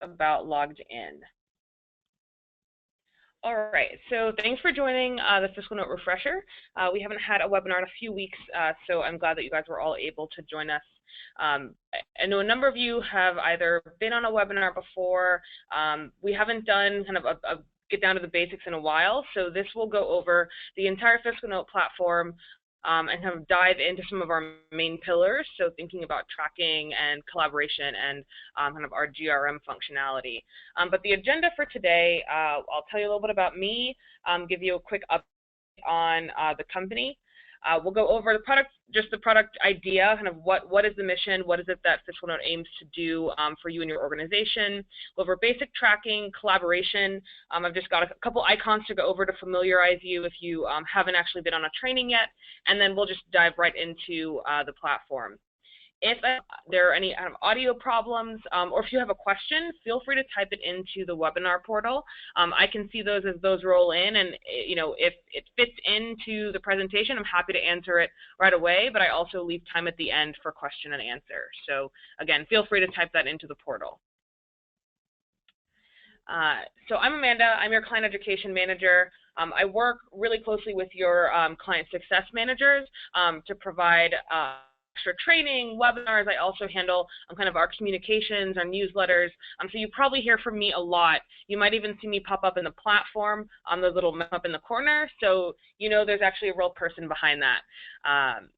about logged in. All right, so thanks for joining the FiscalNote Refresher. We haven't had a webinar in a few weeks, so I'm glad that you guys were all able to join us. I know a number of you have either been on a webinar before. We haven't done kind of a get down to the basics in a while, so this will go over the entire FiscalNote platform and kind of dive into some of our main pillars, so thinking about tracking and collaboration and kind of our GRM functionality. But the agenda for today, I'll tell you a little bit about me, give you a quick update on the company. We'll go over the product, just the product idea, kind of what is the mission, what is it that FiscalNote aims to do for you and your organization. We'll go over basic tracking, collaboration. I've just got a couple icons to go over to familiarize you if you haven't actually been on a training yet, and then we'll just dive right into the platform. If there are any audio problems or if you have a question, feel free to type it into the webinar portal. I can see those as those roll in, and if it fits into the presentation, I'm happy to answer it right away, but I also leave time at the end for question and answer. So again, feel free to type that into the portal. So I'm Amanda, I'm your client education manager. I work really closely with your client success managers to provide extra training, webinars. I also handle kind of our communications, our newsletters. So you probably hear from me a lot. You might even see me pop up in the platform on the little map up in the corner. So there's actually a real person behind that.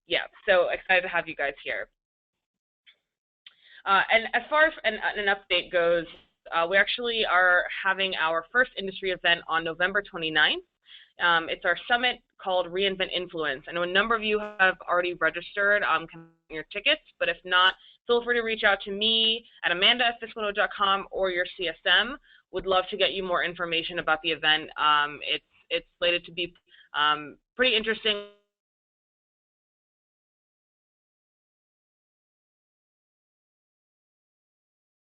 Yeah, so excited to have you guys here. And as far as an update goes, we actually are having our first industry event on November 29th. It's our summit called Reinvent Influence. I know a number of you have already registered your tickets, but if not, feel free to reach out to me at amanda@fiscalnote.com or your CSM. Would love to get you more information about the event. It's slated to be pretty interesting.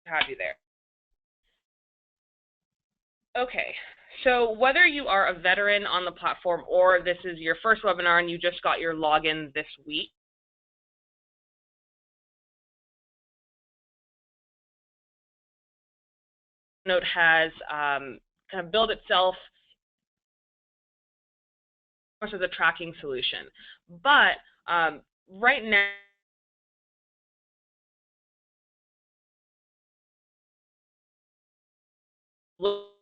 Have you there. Okay. So whether you are a veteran on the platform or this is your first webinar and you just got your login this week, Note has kind of built itself as a tracking solution. But right now,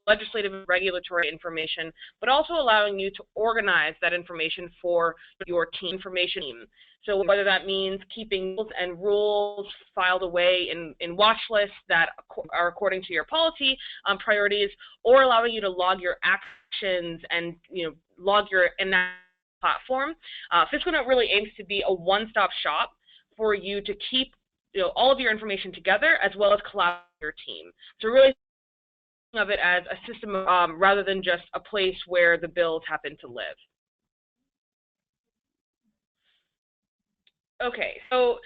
legislative and regulatory information, but also allowing you to organize that information for your team information. So whether that means keeping rules and rules filed away in watch lists that are according to your policy priorities, or allowing you to log your actions and log your in that platform. FiscalNote really aims to be a one-stop shop for you to keep all of your information together as well as collaborate with your team. So really of it as a system rather than just a place where the bills happen to live. Okay, so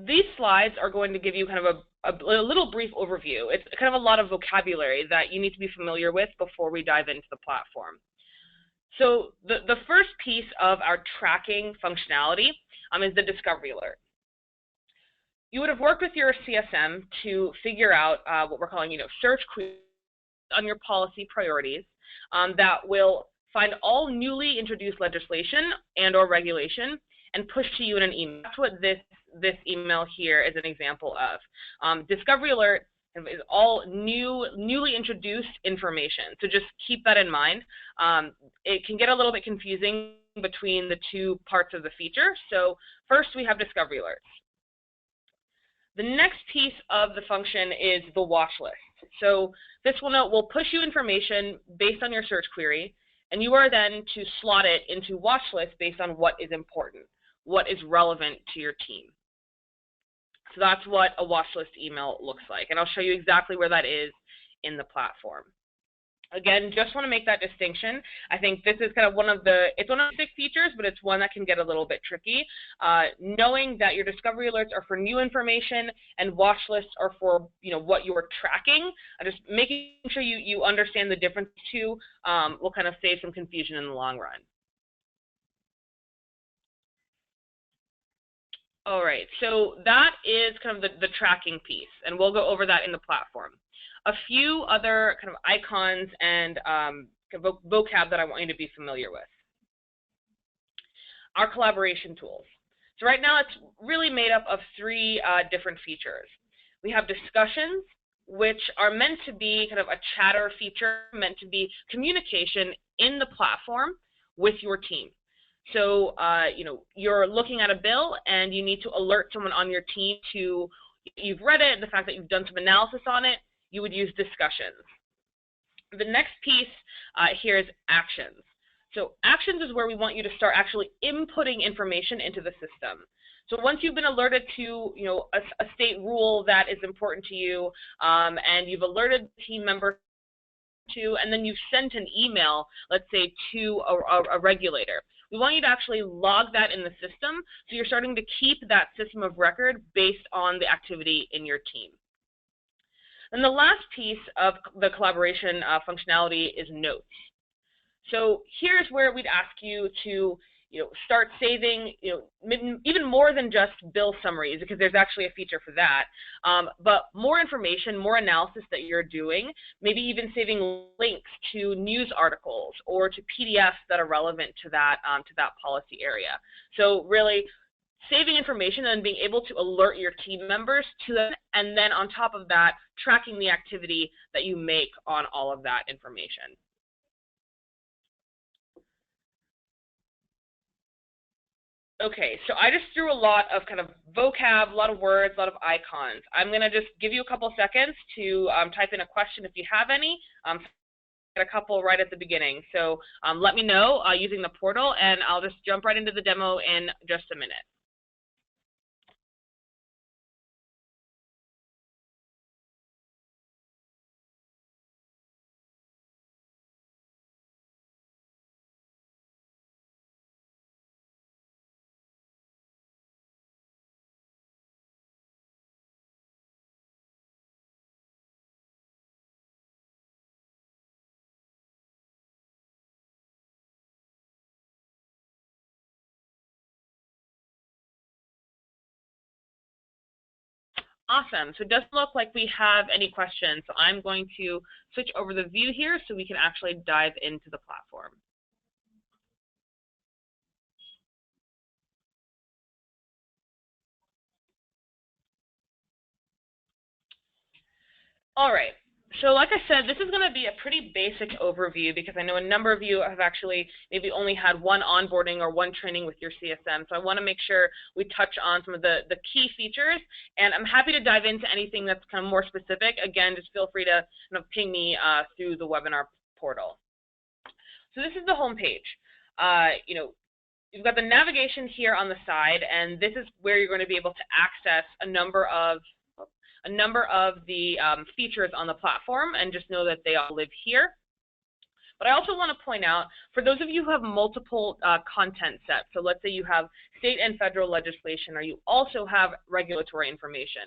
these slides are going to give you kind of a little brief overview. It's kind of a lot of vocabulary that you need to be familiar with before we dive into the platform. So the first piece of our tracking functionality is the discovery alert. You would have worked with your CSM to figure out what we're calling, search queries on your policy priorities that will find all newly introduced legislation and or regulation and push to you in an email. That's what this email here is an example of. Discovery alert is all newly introduced information. So just keep that in mind. It can get a little bit confusing between the two parts of the feature. So first we have discovery alerts. The next piece of the function is the watch list. So FiscalNote will push you information based on your search query, and you are then to slot it into watch lists based on what is important, what is relevant to your team. So that's what a watch list email looks like, and I'll show you exactly where that is in the platform. Again, just want to make that distinction. I think this is kind of it's one of the 6 features, but it's one that can get a little bit tricky. Knowing that your discovery alerts are for new information and watch lists are for what you're tracking, just making sure you understand the difference too will kind of save some confusion in the long run. All right, so that is kind of the tracking piece, and we'll go over that in the platform. a few other kind of icons and vocab that I want you to be familiar with. Our collaboration tools. So right now it's really made up of three different features. We have discussions, which are meant to be kind of a chatter feature, meant to be communication in the platform with your team. So, you're looking at a bill and you need to alert someone on your team to, you've read it, the fact that you've done some analysis on it, you would use discussions. The next piece here is actions. So actions is where we want you to start actually inputting information into the system. So once you've been alerted to, a state rule that is important to you, and you've alerted the team member to, and then you've sent an email, let's say, to a regulator. We want you to actually log that in the system, so you're starting to keep that system of record based on the activity in your team. And the last piece of the collaboration functionality is notes. So here's where we'd ask you to start saving, even more than just bill summaries, because there's actually a feature for that, but more information, more analysis that you're doing, maybe even saving links to news articles or to PDFs that are relevant to that policy area. So really saving information and being able to alert your team members to them, and then on top of that, tracking the activity that you make on all of that information. Okay, so I just threw a lot of kind of vocab, a lot of words, a lot of icons. I'm going to just give you a couple seconds to type in a question if you have any. Get a couple right at the beginning. So let me know using the portal, and I'll just jump right into the demo in just a minute. Awesome. So it doesn't look like we have any questions. So I'm going to switch over the view here so we can actually dive into the platform. All right. So like I said, this is going to be a pretty basic overview because I know a number of you have actually maybe only had one onboarding or one training with your CSM. So I want to make sure we touch on some of the key features, and I'm happy to dive into anything that's kind of more specific. Again, just feel free to kind of ping me through the webinar portal. So this is the home page. You've got the navigation here on the side, and this is where you're going to be able to access a number of the features on the platform, and just know that they all live here. But I also want to point out, for those of you who have multiple content sets, so let's say you have state and federal legislation, or you also have regulatory information,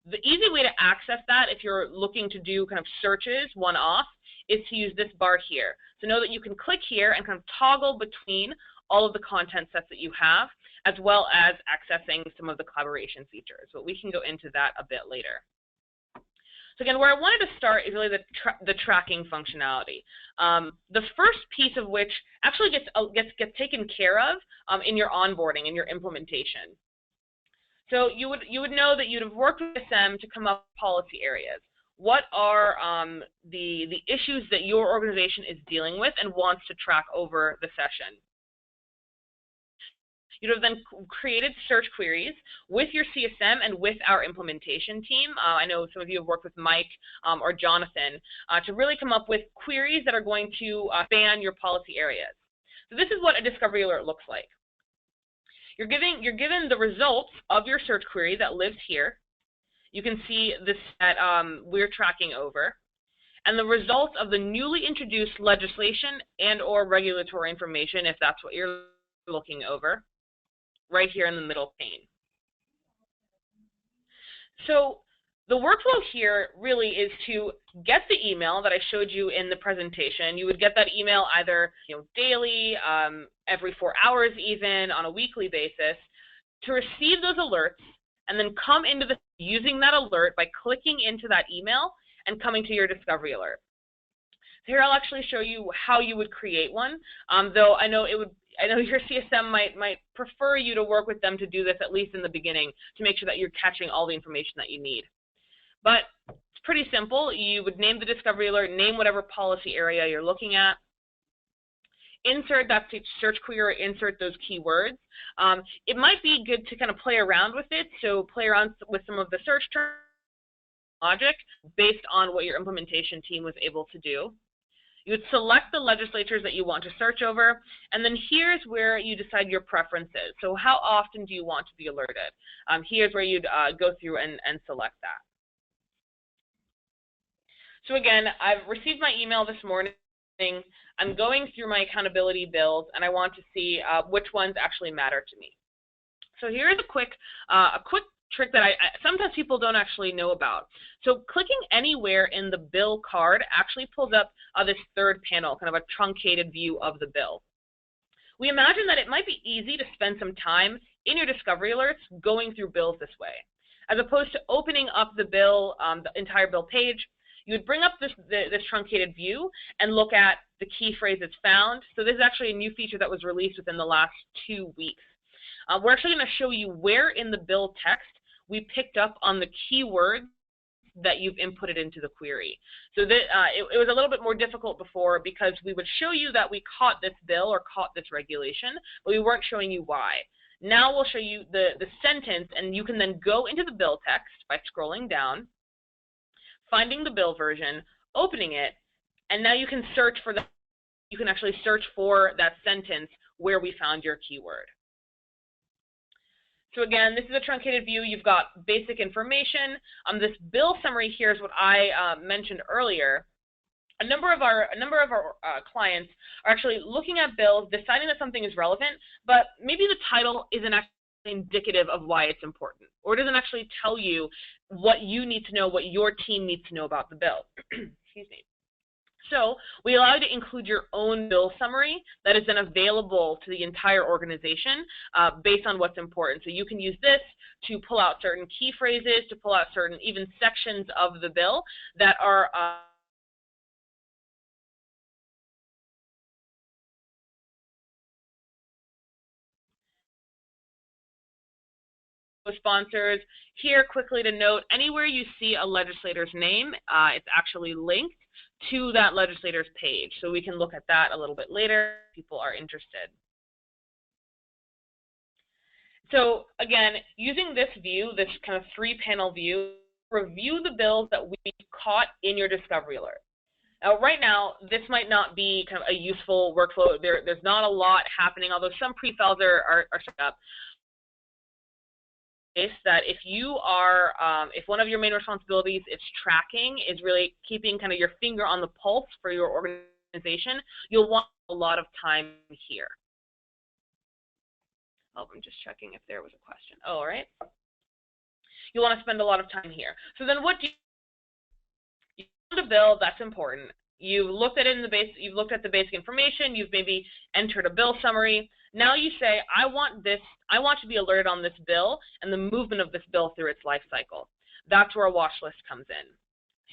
the easy way to access that if you're looking to do kind of searches one-off is to use this bar here. So know that you can click here and kind of toggle between all of the content sets that you have, as well as accessing some of the collaboration features. But we can go into that a bit later. So again, where I wanted to start is really the tracking functionality. The first piece of which actually gets taken care of in your onboarding, in your implementation. So you would know that you'd have worked with FiscalNote to come up with policy areas. What are the issues that your organization is dealing with and wants to track over the session? You'd have then created search queries with your CSM and with our implementation team. I know some of you have worked with Mike or Jonathan to really come up with queries that are going to span your policy areas. So this is what a discovery alert looks like. You're given the results of your search query that lives here. You can see this that we're tracking over, and the results of the newly introduced legislation and or regulatory information, if that's what you're looking over, right here in the middle pane. So the workflow here really is to get the email that I showed you in the presentation. You would get that email either daily, every 4 hours even, on a weekly basis, to receive those alerts and then come into using that alert by clicking into that email and coming to your discovery alert. So here I'll actually show you how you would create one, though I know your CSM might prefer you to work with them to do this at least in the beginning to make sure that you're catching all the information that you need. But it's pretty simple. You would name the discovery alert, name whatever policy area you're looking at, insert that search query or insert those keywords. It might be good to kind of play around with it, so play around with some of the search term logic based on what your implementation team was able to do. You would select the legislatures that you want to search over, and then here's where you decide your preferences. So how often do you want to be alerted? Here's where you'd go through and select that. So again, I've received my email this morning. I'm going through my accountability bills, and I want to see which ones actually matter to me. So here's a quick trick that sometimes people don't actually know about. So clicking anywhere in the bill card actually pulls up this third panel, kind of a truncated view of the bill. We imagine that it might be easy to spend some time in your discovery alerts going through bills this way. As opposed to opening up the bill, the entire bill page, you would bring up this truncated view and look at the key phrases found. So this is actually a new feature that was released within the last 2 weeks. We're actually going to show you where in the bill text we picked up on the keywords that you've inputted into the query. So that, it was a little bit more difficult before because we would show you that we caught this bill or caught this regulation, but we weren't showing you why. Now we'll show you the sentence, and you can then go into the bill text by scrolling down, finding the bill version, opening it, and now you can search for that. You can actually search for that sentence where we found your keyword. So again, this is a truncated view. You've got basic information. This bill summary here is what I mentioned earlier. A number of our clients are actually looking at bills, deciding that something is relevant, but maybe the title isn't actually indicative of why it's important, or doesn't actually tell you what you need to know, what your team needs to know about the bill. Excuse me. So we allow you to include your own bill summary that is then available to the entire organization based on what's important. So you can use this to pull out certain key phrases, to pull out certain even sections of the bill that are sponsors. Here, quickly to note, anywhere you see a legislator's name, it's actually linked to that legislator's page. So we can look at that a little bit later if people are interested. So again, using this view, this kind of 3-panel view, review the bills that we caught in your discovery alert. Now, right now, this might not be kind of a useful workflow. There's not a lot happening, although some pre-files are set up. Is that if you are, if one of your main responsibilities is tracking, is really keeping kind of your finger on the pulse for your organization, you'll want a lot of time here. Oh, I'm just checking if there was a question. Oh, all right. You want to spend a lot of time here. So then what do you found a bill that's important. You've looked at it in the base, you've looked at the basic information, you've maybe entered a bill summary. Now you say, I want to be alerted on this bill and the movement of this bill through its life cycle. That's where a watch list comes in.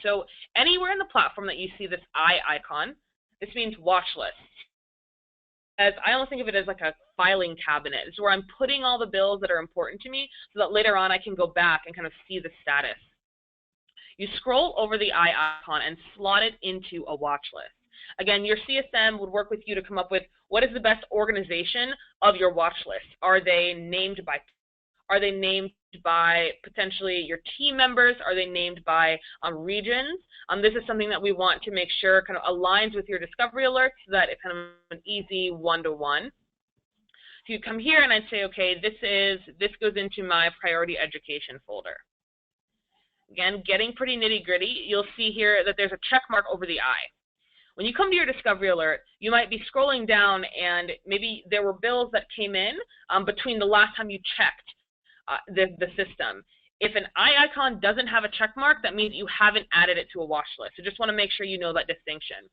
So anywhere in the platform that you see this eye icon, this means watch list. As I almost think of it as like a filing cabinet. It's where I'm putting all the bills that are important to me so that later on I can go back and kind of see the status. You scroll over the eye icon and slot it into a watch list. Again, your CSM would work with you to come up with what is the best organization of your watch list. Are they named by potentially your team members? Are they named by regions? This is something that we want to make sure kind of aligns with your discovery alerts so that it's kind of an easy one-to-one. So you come here and I'd say, okay, this goes into my priority education folder. Again, getting pretty nitty-gritty, you'll see here that there's a check mark over the eye. When you come to your discovery alert, you might be scrolling down and maybe there were bills that came in between the last time you checked the system. If an eye icon doesn't have a check mark, that means you haven't added it to a watch list. So just want to make sure you know that distinction.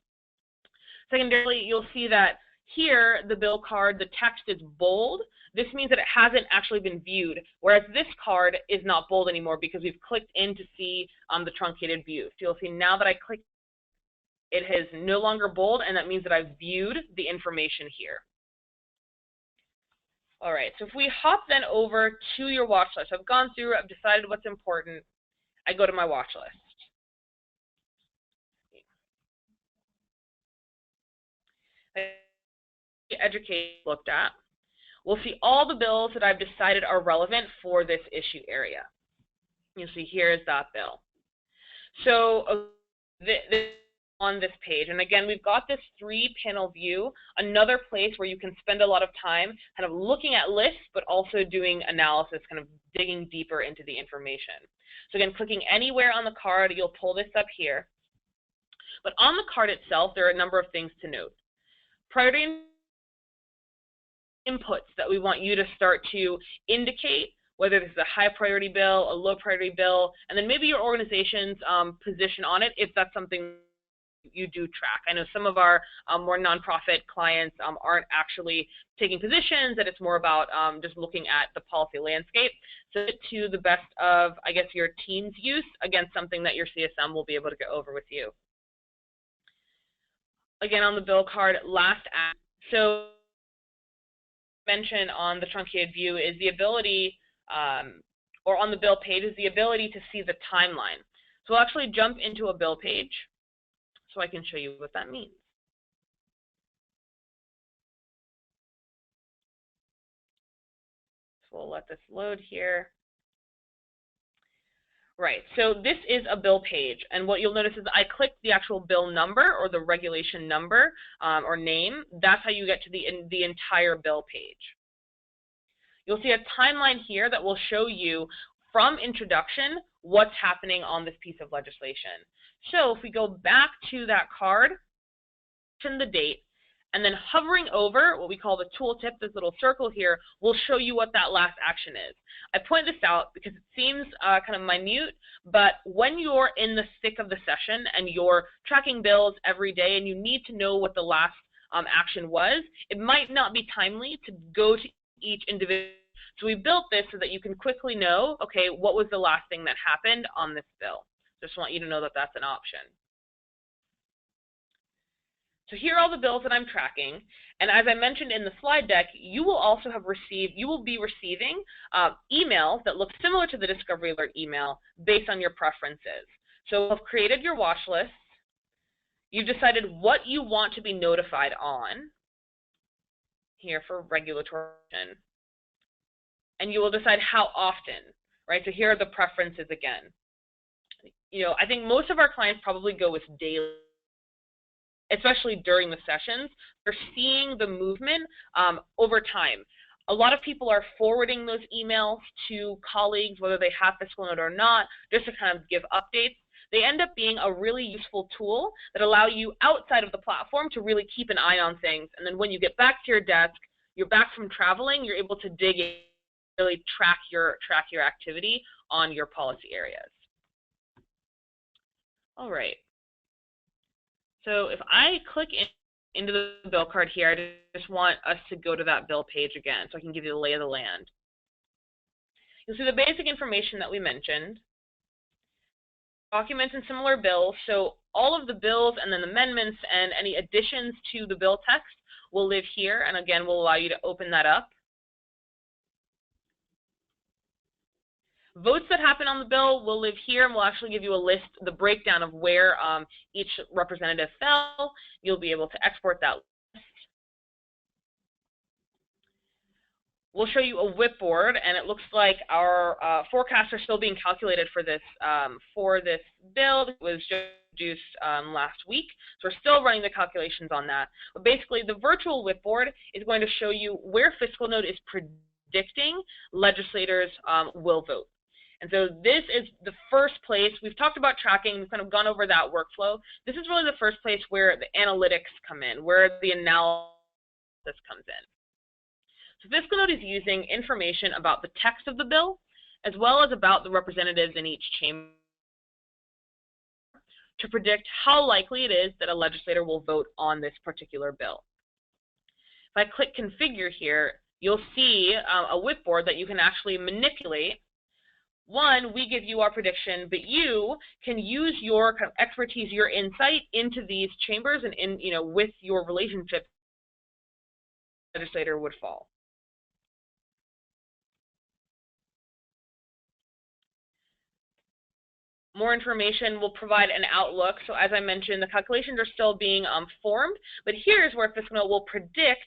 Secondarily, you'll see that Here, the bill card, the text is bold. This means that it hasn't actually been viewed, whereas this card is not bold anymore because we've clicked in to see the truncated view. So you'll see now that I click, it is no longer bold, and that means that I've viewed the information here. All right, so if we hop then over to your watch list, I've gone through, I've decided what's important, I go to my watch list. Education looked at, we'll see all the bills that I've decided are relevant for this issue area. You'll see here is that bill. So on this page, and again, we've got this 3-panel view, another place where you can spend a lot of time kind of looking at lists, but also doing analysis, kind of digging deeper into the information. So again, clicking anywhere on the card, you'll pull this up here. But on the card itself, there are a number of things to note. Priority inputs that we want you to start to indicate, whether this is a high priority bill, a low priority bill, and then maybe your organization's position on it, if that's something you do track. I know some of our more nonprofit clients aren't actually taking positions, that it's more about just looking at the policy landscape. So to the best of, I guess, your team's use, again, something that your CSM will be able to go over with you. Again, on the bill card, last act. So mention on the truncated view is the ability, or on the bill page, is the ability to see the timeline. So we'll actually jump into a bill page so I can show you what that means. So we'll let this load here. Right, so this is a bill page, and what you'll notice is I clicked the actual bill number or the regulation number or name. That's how you get to the entire bill page. You'll see a timeline here that will show you from introduction what's happening on this piece of legislation. So if we go back to that card, the date, and then hovering over what we call the tooltip, this little circle here, will show you what that last action is. I point this out because it seems kind of minute, but when you're in the thick of the session and you're tracking bills every day and you need to know what the last action was, it might not be timely to go to each individual. So we built this so that you can quickly know, okay, what was the last thing that happened on this bill? Just want you to know that that's an option. So here are all the bills that I'm tracking, and as I mentioned in the slide deck, you will also have received, you will be receiving emails that look similar to the Discovery Alert email based on your preferences. So you'll have created your watch lists, you've decided what you want to be notified on, here for regulatory, and you will decide how often, right? So here are the preferences again. You know, I think most of our clients probably go with daily, especially during the sessions. They're seeing the movement over time. A lot of people are forwarding those emails to colleagues, whether they have FiscalNote or not, just to kind of give updates. They end up being a really useful tool that allow you outside of the platform to really keep an eye on things. And then when you get back to your desk, you're back from traveling, you're able to dig in, really track your activity on your policy areas. All right. So if I click into the bill card here, I just want us to go to that bill page again so I can give you the lay of the land. You'll see the basic information that we mentioned. Documents and similar bills, so all of the bills and then amendments and any additions to the bill text will live here, and again, we'll allow you to open that up. Votes that happen on the bill will live here, and we'll actually give you a list, the breakdown of where each representative fell. You'll be able to export that list. We'll show you a whip board, and it looks like our forecasts are still being calculated for this bill. It was just introduced last week, so we're still running the calculations on that. But basically, the virtual whip board is going to show you where FiscalNote is predicting legislators will vote. And so this is the first place. We've talked about tracking. We've kind of gone over that workflow. This is really the first place where the analytics come in, where the analysis comes in. So FiscalNote is using information about the text of the bill, as well as about the representatives in each chamber, to predict how likely it is that a legislator will vote on this particular bill. If I click configure here, you'll see a whipboard that you can actually manipulate. One, we give you our prediction, but you can use your kind of expertise, your insight into these chambers and with your relationship, the legislator would fall. More information will provide an outlook. So as I mentioned, the calculations are still being formed, but here's where FiscalNote will predict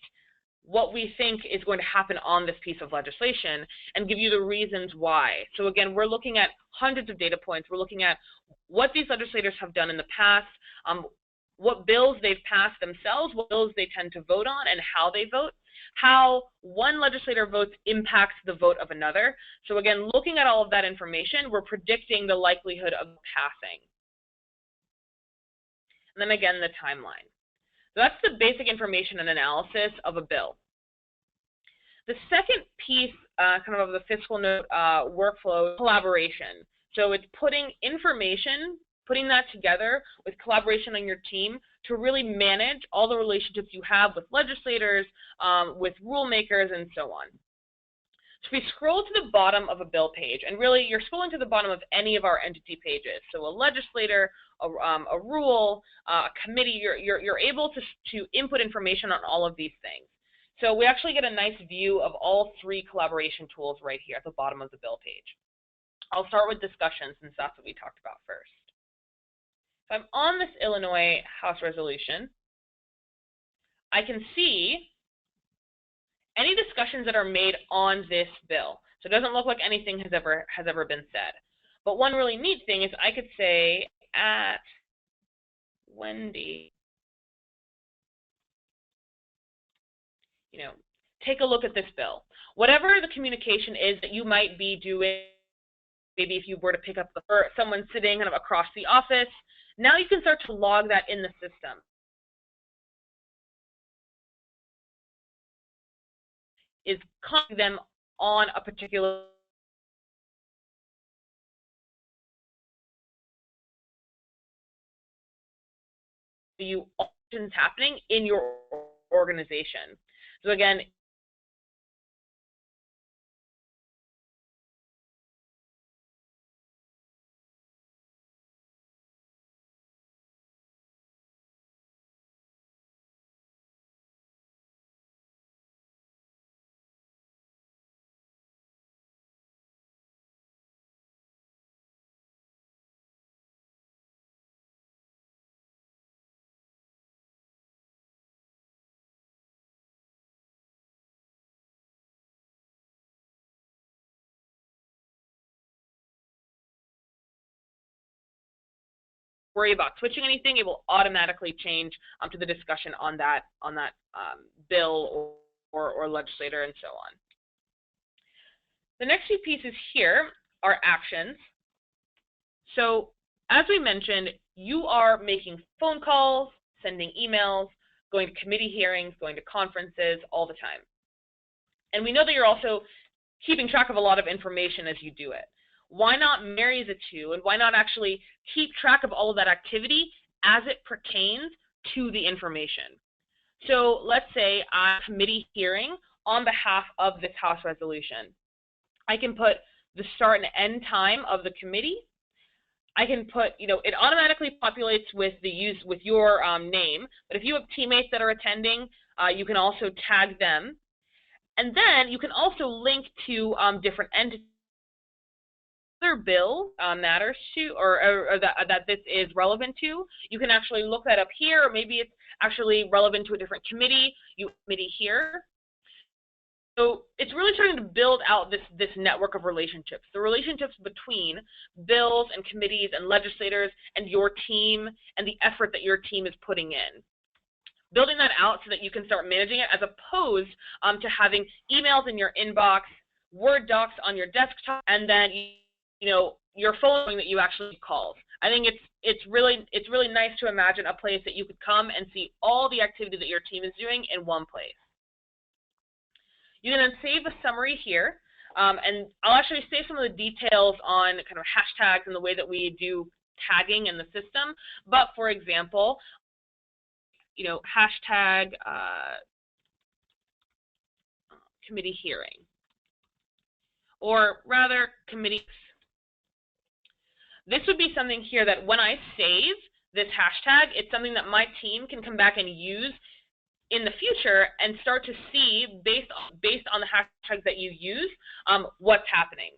what we think is going to happen on this piece of legislation and give you the reasons why. So again, we're looking at hundreds of data points. We're looking at what these legislators have done in the past, what bills they've passed themselves, what bills they tend to vote on, and how they vote. How one legislator votes impacts the vote of another. So again, looking at all of that information, we're predicting the likelihood of passing. And then again, the timeline. So that's the basic information and analysis of a bill. The second piece kind of the FiscalNote workflow, collaboration. So it's putting information, putting that together with collaboration on your team to really manage all the relationships you have with legislators, with rule makers, and so on. So if we scroll to the bottom of a bill page, and really you're scrolling to the bottom of any of our entity pages, so a legislator, a rule, a committee, you're able to input information on all of these things. So we actually get a nice view of all three collaboration tools right here at the bottom of the bill page. I'll start with discussion since that's what we talked about first. If I'm on this Illinois House resolution, I can see any discussions that are made on this bill. So it doesn't look like anything has ever been said. But one really neat thing is I could say at Wendy, take a look at this bill. Whatever the communication is that you might be doing, maybe if you were to pick up someone sitting kind of across the office, now you can start to log that in the system. Is calling them on a particular actions happening in your organization. So again, worry about switching anything, it will automatically change to the discussion on that bill or legislator and so on. The next few pieces here are actions. So as we mentioned, you are making phone calls, sending emails, going to committee hearings, going to conferences all the time. And we know that you're also keeping track of a lot of information as you do it. Why not marry the two, and why not actually keep track of all of that activity as it pertains to the information? So let's say a committee hearing on behalf of this House resolution. I can put the start and end time of the committee. I can put, it automatically populates with your name, but if you have teammates that are attending, you can also tag them. And then you can also link to different entities. Other bill matters to, or that this is relevant to, you can actually look that up here, or maybe it's actually relevant to a different committee, committee here. So it's really trying to build out this network of relationships, the relationships between bills and committees and legislators and your team and the effort that your team is putting in. Building that out so that you can start managing it as opposed to having emails in your inbox, Word docs on your desktop, and then your phone that you actually called. I think it's really nice to imagine a place that you could come and see all the activity that your team is doing in one place. You can then save a summary here, and I'll actually save some of the details on kind of hashtags and the way that we do tagging in the system. But for example, hashtag committee hearing, or rather committee. This would be something here that when I save this hashtag, it's something that my team can come back and use in the future and start to see, based on the hashtags that you use, what's happening.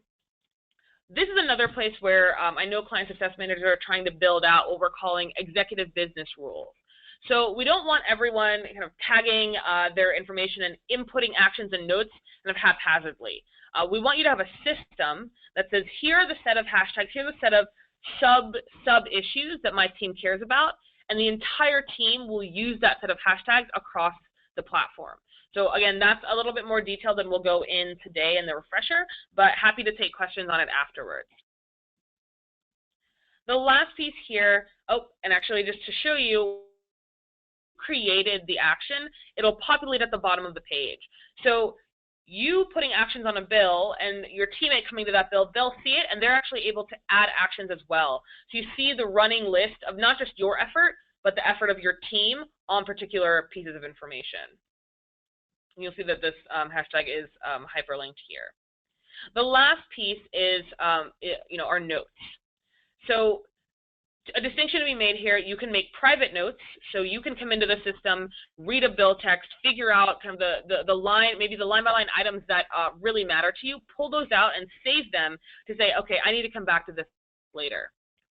This is another place where I know client success managers are trying to build out what we're calling executive business rules. So we don't want everyone kind of tagging their information and inputting actions and notes kind of haphazardly. We want you to have a system that says, here are the set of hashtags, here are the set of sub issues that my team cares about, and the entire team will use that set of hashtags across the platform. So again, that's a little bit more detailed than we'll go in today in the refresher, but happy to take questions on it afterwards. The last piece here, and actually just to show you, created the action, it'll populate at the bottom of the page. So you putting actions on a bill and your teammate coming to that bill, they'll see it and they're actually able to add actions as well. So you see the running list of not just your effort, but the effort of your team on particular pieces of information. You'll see that this hashtag is hyperlinked here. The last piece is our notes. So a distinction to be made here, you can make private notes, so you can come into the system, read a bill text, figure out kind of the line, maybe the line-by-line items that really matter to you, pull those out and save them to say, okay, I need to come back to this later.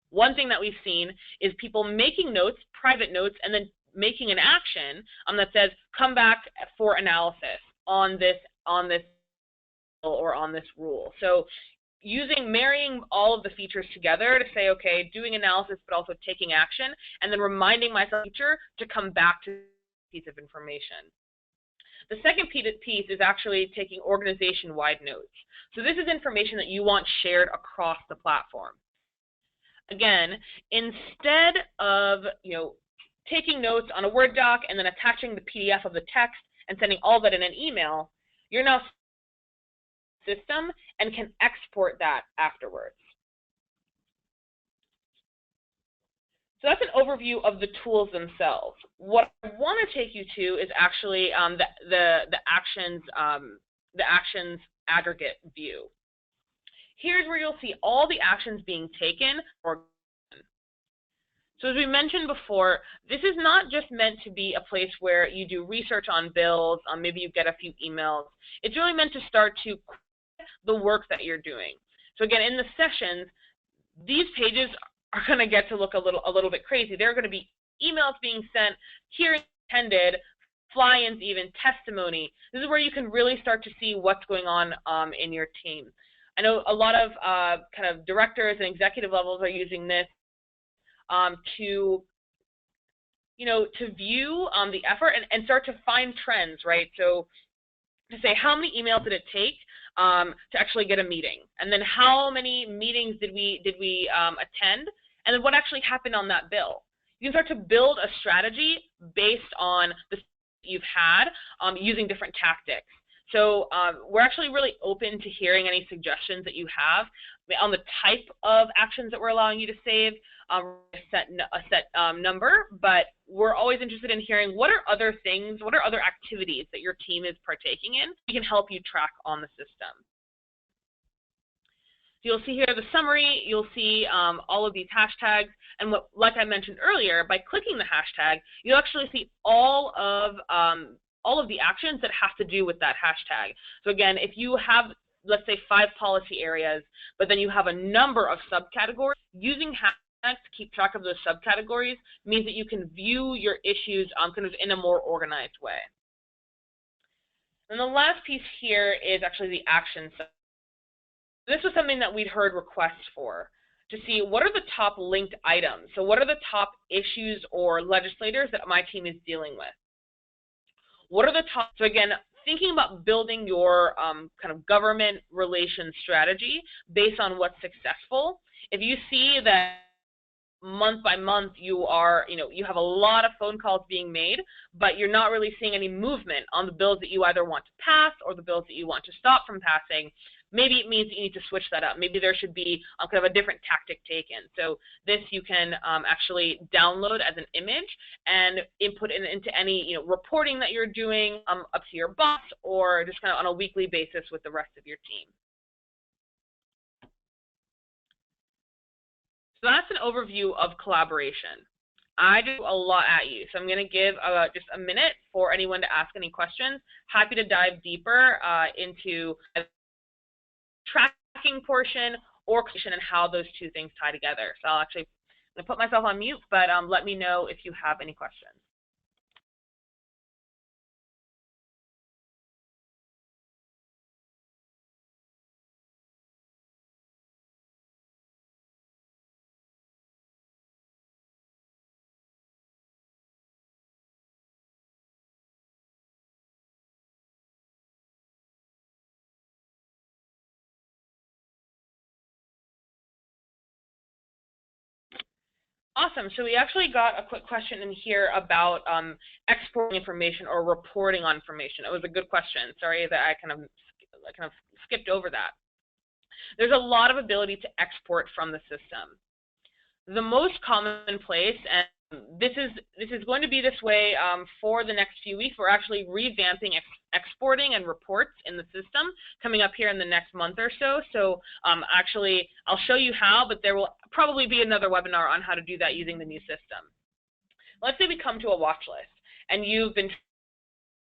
One thing that we've seen is people making notes, private notes, and then making an action that says, come back for analysis on this or on this rule. So marrying all of the features together to say, okay, doing analysis, but also taking action, and then reminding myself to come back to this piece of information. The second piece is actually taking organization-wide notes. So this is information that you want shared across the platform. Again, instead of taking notes on a Word doc and then attaching the PDF of the text and sending all that in an email, you're now system and can export that afterwards. So that's an overview of the tools themselves. What I want to take you to is actually the actions aggregate view. Here's where you'll see all the actions being taken. So as we mentioned before, this is not just meant to be a place where you do research on bills, maybe you get a few emails. It's really meant to start to the work that you're doing. So again, in the sessions, these pages are going to get to look a little bit crazy. There are going to be emails being sent, hearings attended, fly-ins even, testimony. This is where you can really start to see what's going on in your team. I know a lot of kind of directors and executive levels are using this to view the effort and start to find trends, right? So to say, how many emails did it take to actually get a meeting, and then how many meetings did we attend, and then what actually happened on that bill. You can start to build a strategy based on the you've had using different tactics. So we're actually really open to hearing any suggestions that you have on the type of actions that we're allowing you to save, a set number, but we're always interested in hearing what are other things, what are other activities that your team is partaking in. We can help you track on the system. So you'll see here the summary, you'll see all of these hashtags, and like I mentioned earlier, by clicking the hashtag, you'll actually see all of the actions that have to do with that hashtag. So again, if you have, let's say, 5 policy areas, but then you have a number of subcategories, using hashtags to keep track of those subcategories means that you can view your issues kind of in a more organized way. And the last piece here is actually the action side. This was something that we'd heard requests for, to see what are the top linked items. So what are the top issues or legislators that my team is dealing with? What are the top, so again, thinking about building your kind of government relations strategy based on what's successful. If you see that month by month you have a lot of phone calls being made, but you're not really seeing any movement on the bills that you either want to pass or the bills that you want to stop from passing, maybe it means that you need to switch that up. Maybe there should be kind of a different tactic taken. So this you can actually download as an image and input it into any reporting that you're doing up to your boss, or just kind of on a weekly basis with the rest of your team. So that's an overview of collaboration. I do a lot at you, so I'm going to give just a minute for anyone to ask any questions. Happy to dive deeper into the tracking portion or creation and how those two things tie together. So I'm going to put myself on mute, but let me know if you have any questions. Awesome. So we actually got a quick question in here about exporting information or reporting on information. It was a good question. Sorry that I kind of skipped over that. There's a lot of ability to export from the system. The most common place, and this is going to be this way for the next few weeks. We're actually revamping exporting and reports in the system coming up here in the next month or so. So actually, I'll show you how, but there will probably be another webinar on how to do that using the new system. Let's say we come to a watch list, and you've been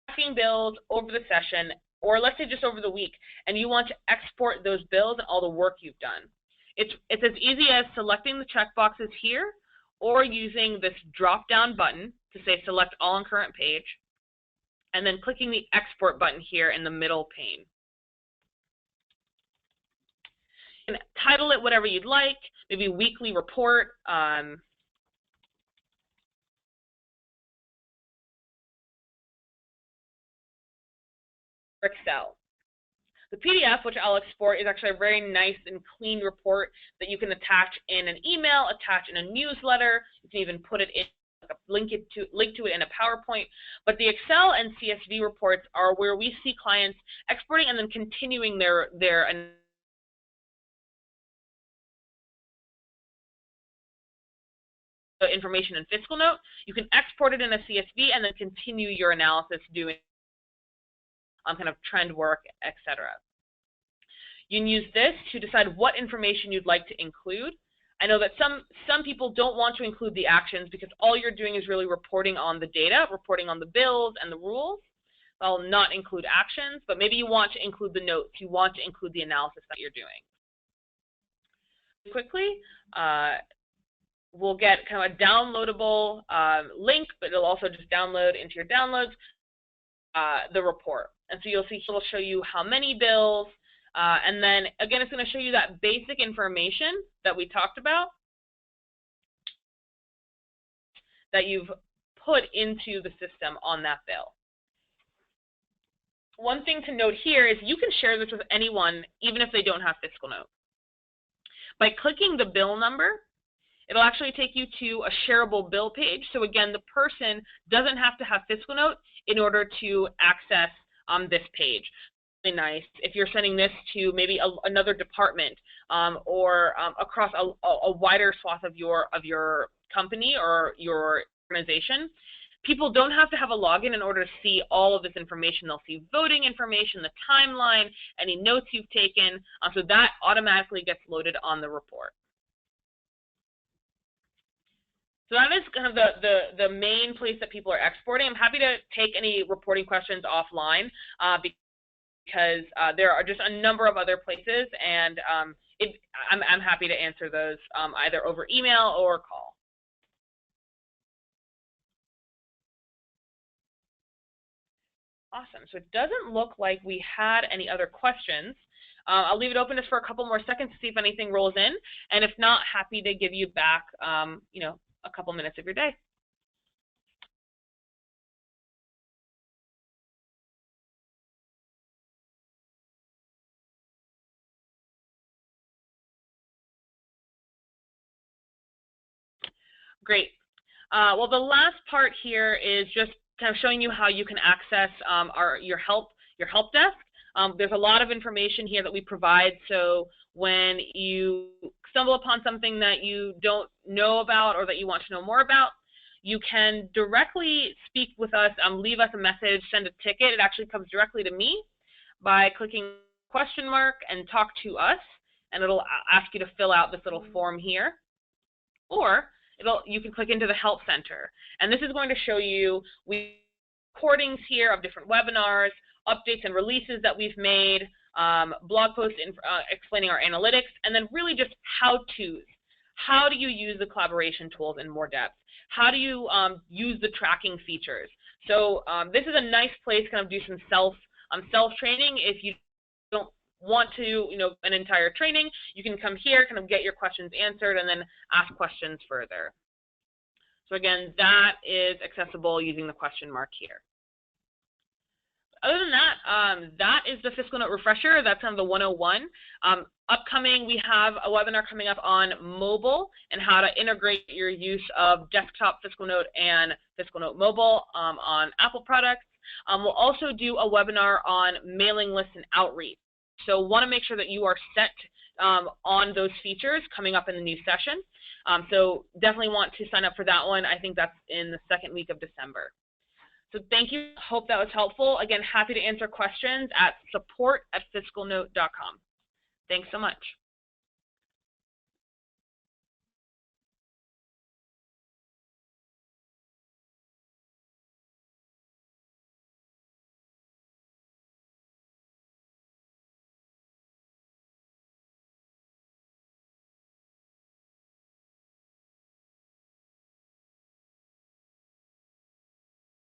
tracking bills over the session, or let's say just over the week, and you want to export those bills and all the work you've done. It's as easy as selecting the checkboxes here, or using this drop-down button to say select all on current page, and then clicking the export button here in the middle pane. You can title it whatever you'd like, maybe weekly report. Excel. The PDF, which I'll export, is actually a very nice and clean report that you can attach in an email, attach in a newsletter. You can even put it in, link to it in a PowerPoint. But the Excel and CSV reports are where we see clients exporting and then continuing their information in FiscalNote. You can export it in a CSV and then continue your analysis doing kind of trend work, etc. You can use this to decide what information you'd like to include. I know that some people don't want to include the actions because all you're doing is really reporting on the data, reporting on the bills and the rules. I'll not include actions, but maybe you want to include the notes, you want to include the analysis that you're doing. Quickly, we'll get kind of a downloadable link, but it'll also just download into your downloads the report. And so you'll see it'll show you how many bills, and then again it's going to show you that basic information that we talked about that you've put into the system on that bill. One thing to note here is you can share this with anyone even if they don't have FiscalNote. By clicking the bill number, it'll actually take you to a shareable bill page. So again, the person doesn't have to have FiscalNote in order to access this page. Really nice if you're sending this to maybe another department or across a wider swath of your company or your organization. People don't have to have a login in order to see all of this information. They'll see voting information, the timeline, any notes you've taken, so that automatically gets loaded on the report. So that is kind of the main place that people are exporting. I'm happy to take any reporting questions offline because there are just a number of other places, and I'm happy to answer those either over email or call. Awesome. So it doesn't look like we had any other questions. I'll leave it open just for a couple more seconds to see if anything rolls in, and if not, happy to give you back, a couple minutes of your day. Great. Well, the last part here is just kind of showing you how you can access your help desk. There's a lot of information here that we provide, so when you stumble upon something that you don't know about or that you want to know more about, you can directly speak with us, leave us a message, send a ticket. It actually comes directly to me by clicking question mark and talk to us, and it'll ask you to fill out this little form here. Or you can click into the Help Center, and this is going to show you recordings here of different webinars, updates and releases that we've made, blog posts explaining our analytics, and then really just how-tos. How do you use the collaboration tools in more depth? How do you use the tracking features? So this is a nice place to kind of do some self-training. If you don't want to, an entire training, you can come here, kind of get your questions answered, and then ask questions further. So again, that is accessible using the question mark here. Other than that, that is the FiscalNote refresher. That's kind of the 101. Upcoming, we have a webinar coming up on mobile and how to integrate your use of desktop FiscalNote and FiscalNote Mobile on Apple products. We'll also do a webinar on mailing lists and outreach. So want to make sure that you are set on those features coming up in the new session. So definitely want to sign up for that one. I think that's in the second week of December. So thank you. Hope that was helpful. Again, happy to answer questions at support@fiscalnote.com. Thanks so much.